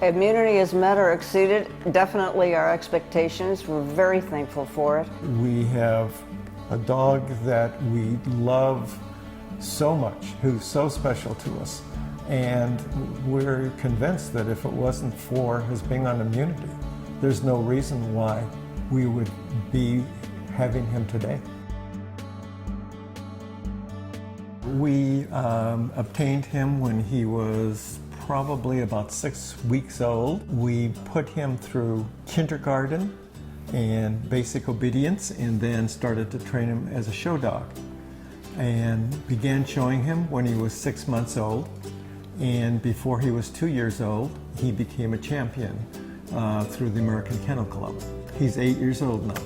Immunity is met or exceeded, definitely our expectations. We're very thankful for it. We have a dog that we love so much, who's so special to us. And we're convinced that if it wasn't for his being on immunity, there's no reason why we would be having him today. We obtained him when he was probably about 6 weeks old. We put him through kindergarten and basic obedience, and then started to train him as a show dog. And began showing him when he was 6 months old. And before he was 2 years old, he became a champion through the American Kennel Club. He's 8 years old now.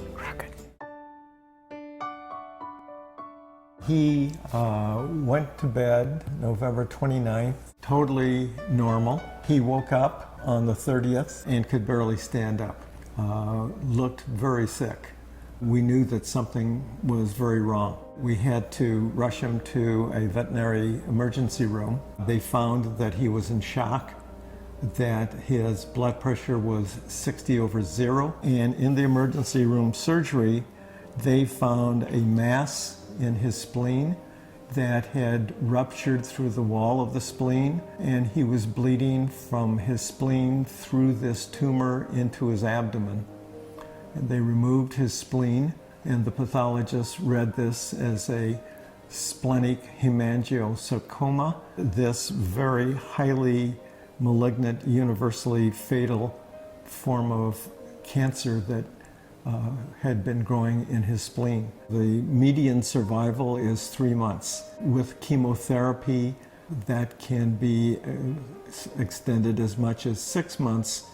He went to bed November 29th, totally normal. He woke up on the 30th and could barely stand up. Looked very sick. We knew that something was very wrong. We had to rush him to a veterinary emergency room. They found that he was in shock, that his blood pressure was 60/0. And in the emergency room surgery, they found a mass in his spleen that had ruptured through the wall of the spleen, and he was bleeding from his spleen through this tumor into his abdomen. And they removed his spleen, and the pathologist read this as a splenic hemangiosarcoma, this very highly malignant, universally fatal form of cancer that had been growing in his spleen. The median survival is 3 months. With chemotherapy, that can be extended as much as 6 months.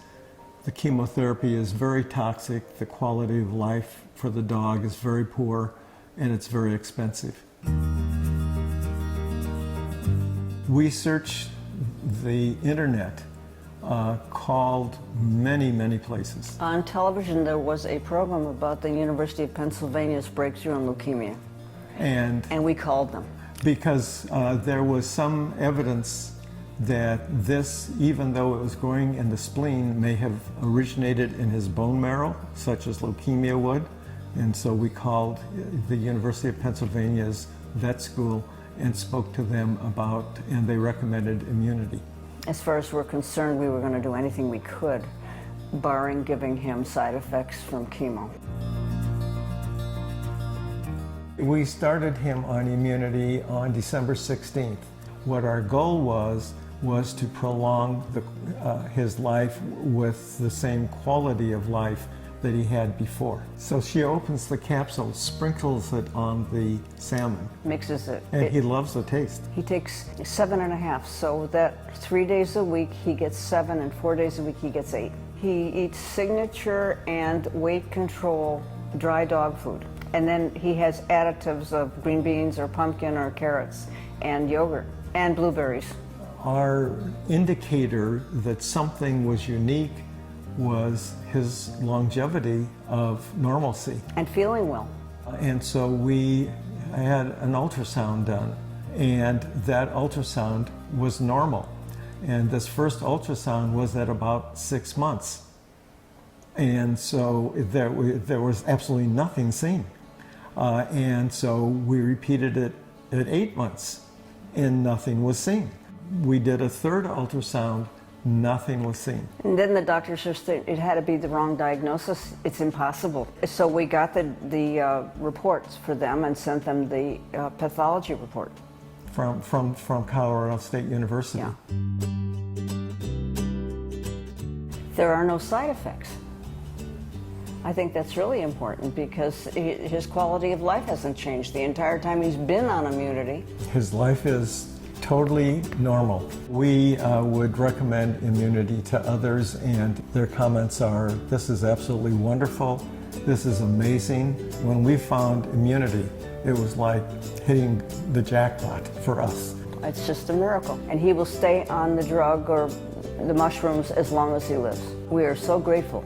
The chemotherapy is very toxic. The quality of life for the dog is very poor, and it's very expensive. We searched the internet, called many places. On television, there was a program about the University of Pennsylvania's breakthrough in leukemia. And we called them. Because there was some evidence that this, even though it was growing in the spleen, may have originated in his bone marrow, such as leukemia would. And so we called the University of Pennsylvania's vet school and spoke to them about, and they recommended immunity. As far as we're concerned, we were going to do anything we could, barring giving him side effects from chemo. We started him on immunity on December 16th. What our goal was to prolong his life with the same quality of life that he had before. So she opens the capsule, sprinkles it on the salmon. Mixes it. And he loves the taste. He takes 7.5, so that 3 days a week he gets 7, and 4 days a week he gets 8. He eats signature and weight control dry dog food. And then he has additives of green beans or pumpkin or carrots and yogurt and blueberries. Our indicator that something was unique was his longevity of normalcy. And feeling well. And so we had an ultrasound done, and that ultrasound was normal. And this first ultrasound was at about 6 months. And so there was absolutely nothing seen. And so we repeated it at 8 months, and nothing was seen. We did a third ultrasound, nothing was seen. And then the doctor said it had to be the wrong diagnosis. It's impossible. So we got the reports for them and sent them the pathology report. From Colorado State University. Yeah. There are no side effects. I think that's really important because his quality of life hasn't changed the entire time he's been on immunity. His life is totally normal. We would recommend immunity to others, and their comments are, this is absolutely wonderful, this is amazing. When we found immunity, it was like hitting the jackpot for us. It's just a miracle. And he will stay on the drug or the mushrooms as long as he lives. We are so grateful.